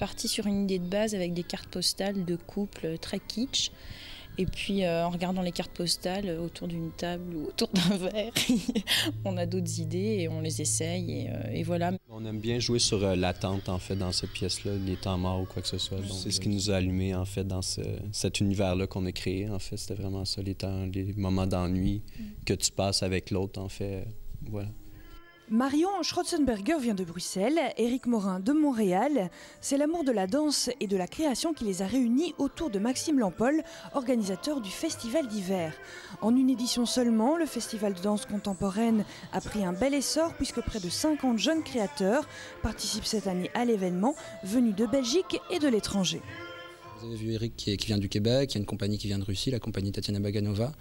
parti sur une idée de base avec des cartes postales de couple très kitsch. Et puis en regardant les cartes postales autour d'une table ou autour d'un verre, on a d'autres idées et on les essaye et voilà. On aime bien jouer sur l'attente en fait dans cette pièce-là, les temps morts ou quoi que ce soit. C'est ce qui nous a allumé en fait dans cet univers-là qu'on a créé. En fait, c'était vraiment ça, les moments d'ennui que tu passes avec l'autre en fait. Voilà. Marion Schrotzenberger vient de Bruxelles, Éric Morin de Montréal. C'est l'amour de la danse et de la création qui les a réunis autour de Maxime Lampol, organisateur du Festival d'hiver. En une édition seulement, le Festival de danse contemporaine a pris un bel essor puisque près de 50 jeunes créateurs participent cette année à l'événement, venus de Belgique et de l'étranger. Vous avez vu Eric qui vient du Québec, il y a une compagnie qui vient de Russie, la compagnie Tatiana Baganova.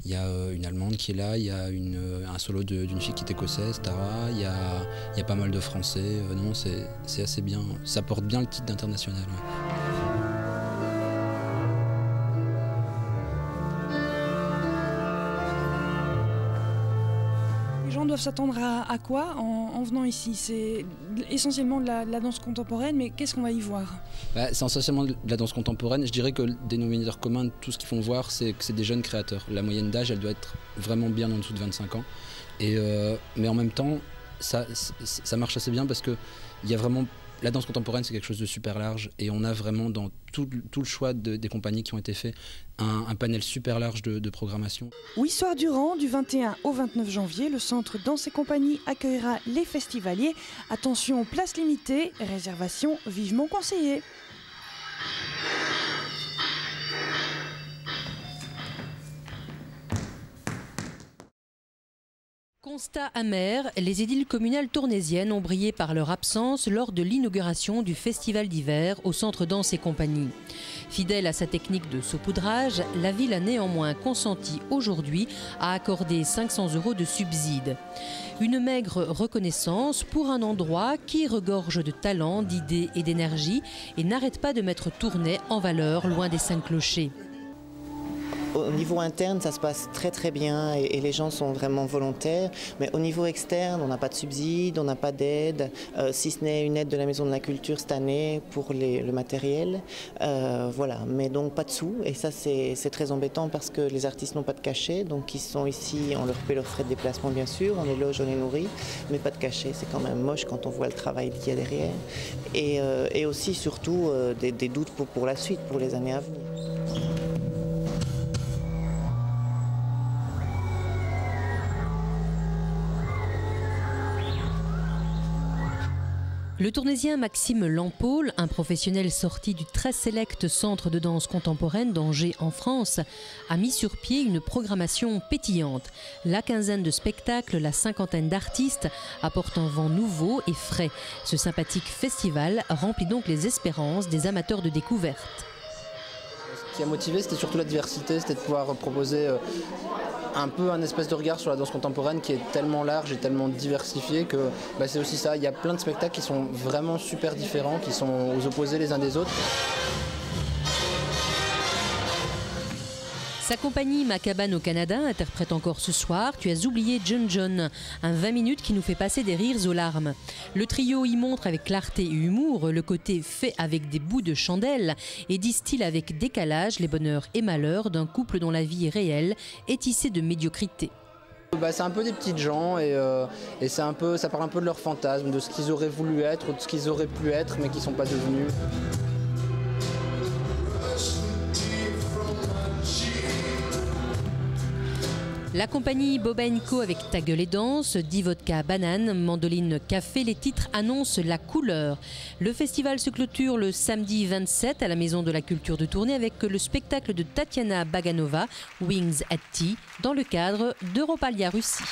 Il y a une Allemande qui est là, il y a un solo d'une fille qui est écossaise, Tara, il y a pas mal de Français. Non, c'est assez bien, ça porte bien le titre d'international. Ouais. Les gens doivent s'attendre à quoi en venant ici? C'est essentiellement de la danse contemporaine, mais qu'est-ce qu'on va y voir? C'est essentiellement de la danse contemporaine. Je dirais que le dénominateur commun de tout ce qu'ils font voir, c'est que c'est des jeunes créateurs. La moyenne d'âge, elle doit être vraiment bien en dessous de 25 ans. Mais en même temps, ça marche assez bien parce que il y a vraiment... La danse contemporaine, c'est quelque chose de super large et on a vraiment dans tout le choix des compagnies qui ont été faits un panel super large de programmation. 8 soirs durant, du 21 au 29 janvier, le centre Danse et Compagnie accueillera les festivaliers. Attention, place limitée, réservation vivement conseillée. Constat amer, les édiles communales tournaisiennes ont brillé par leur absence lors de l'inauguration du Festival d'hiver au Centre Danse et Compagnie. Fidèle à sa technique de saupoudrage, la ville a néanmoins consenti aujourd'hui à accorder 500 € de subsides. Une maigre reconnaissance pour un endroit qui regorge de talent, d'idées et d'énergie et n'arrête pas de mettre Tournai en valeur loin des 5 clochers. Au niveau interne, ça se passe très très bien et les gens sont vraiment volontaires. Mais au niveau externe, on n'a pas de subsides, on n'a pas d'aide, si ce n'est une aide de la Maison de la Culture cette année pour le matériel. Voilà, mais donc pas de sous. Et ça, c'est très embêtant parce que les artistes n'ont pas de cachet. Donc ils sont ici, on leur paie leurs frais de déplacement bien sûr, on les loge, on les nourrit, mais pas de cachet. C'est quand même moche quand on voit le travail qu'il y a derrière. Et aussi, surtout, des doutes pour la suite, pour les années à venir. Le tournaisien Maxime Lampol, un professionnel sorti du très sélect centre de danse contemporaine d'Angers en France, a mis sur pied une programmation pétillante. La quinzaine de spectacles, la cinquantaine d'artistes apportent un vent nouveau et frais. Ce sympathique festival remplit donc les espérances des amateurs de découverte. Ce qui a motivé, c'était surtout la diversité, c'était de pouvoir proposer un peu un espèce de regard sur la danse contemporaine qui est tellement large et tellement diversifié que c'est aussi ça. Il y a plein de spectacles qui sont vraiment super différents, qui sont aux opposés les uns des autres. Sa compagnie Macabane au Canada interprète encore ce soir Tu as oublié John John, un 20 minutes qui nous fait passer des rires aux larmes. Le trio y montre avec clarté et humour le côté fait avec des bouts de chandelle et distille avec décalage les bonheurs et malheurs d'un couple dont la vie réelle est tissée de médiocrité. C'est un peu des petites gens et ça parle un peu de leurs fantasmes, de ce qu'ils auraient voulu être ou de ce qu'ils auraient pu être mais qui ne sont pas devenus. La compagnie Boba & Co avec Ta gueule et danse, 10 vodka banane, mandoline café, les titres annoncent la couleur. Le festival se clôture le samedi 27 à la Maison de la Culture de Tournai avec le spectacle de Tatiana Baganova, Wings at Tea, dans le cadre d'Europalia Russie.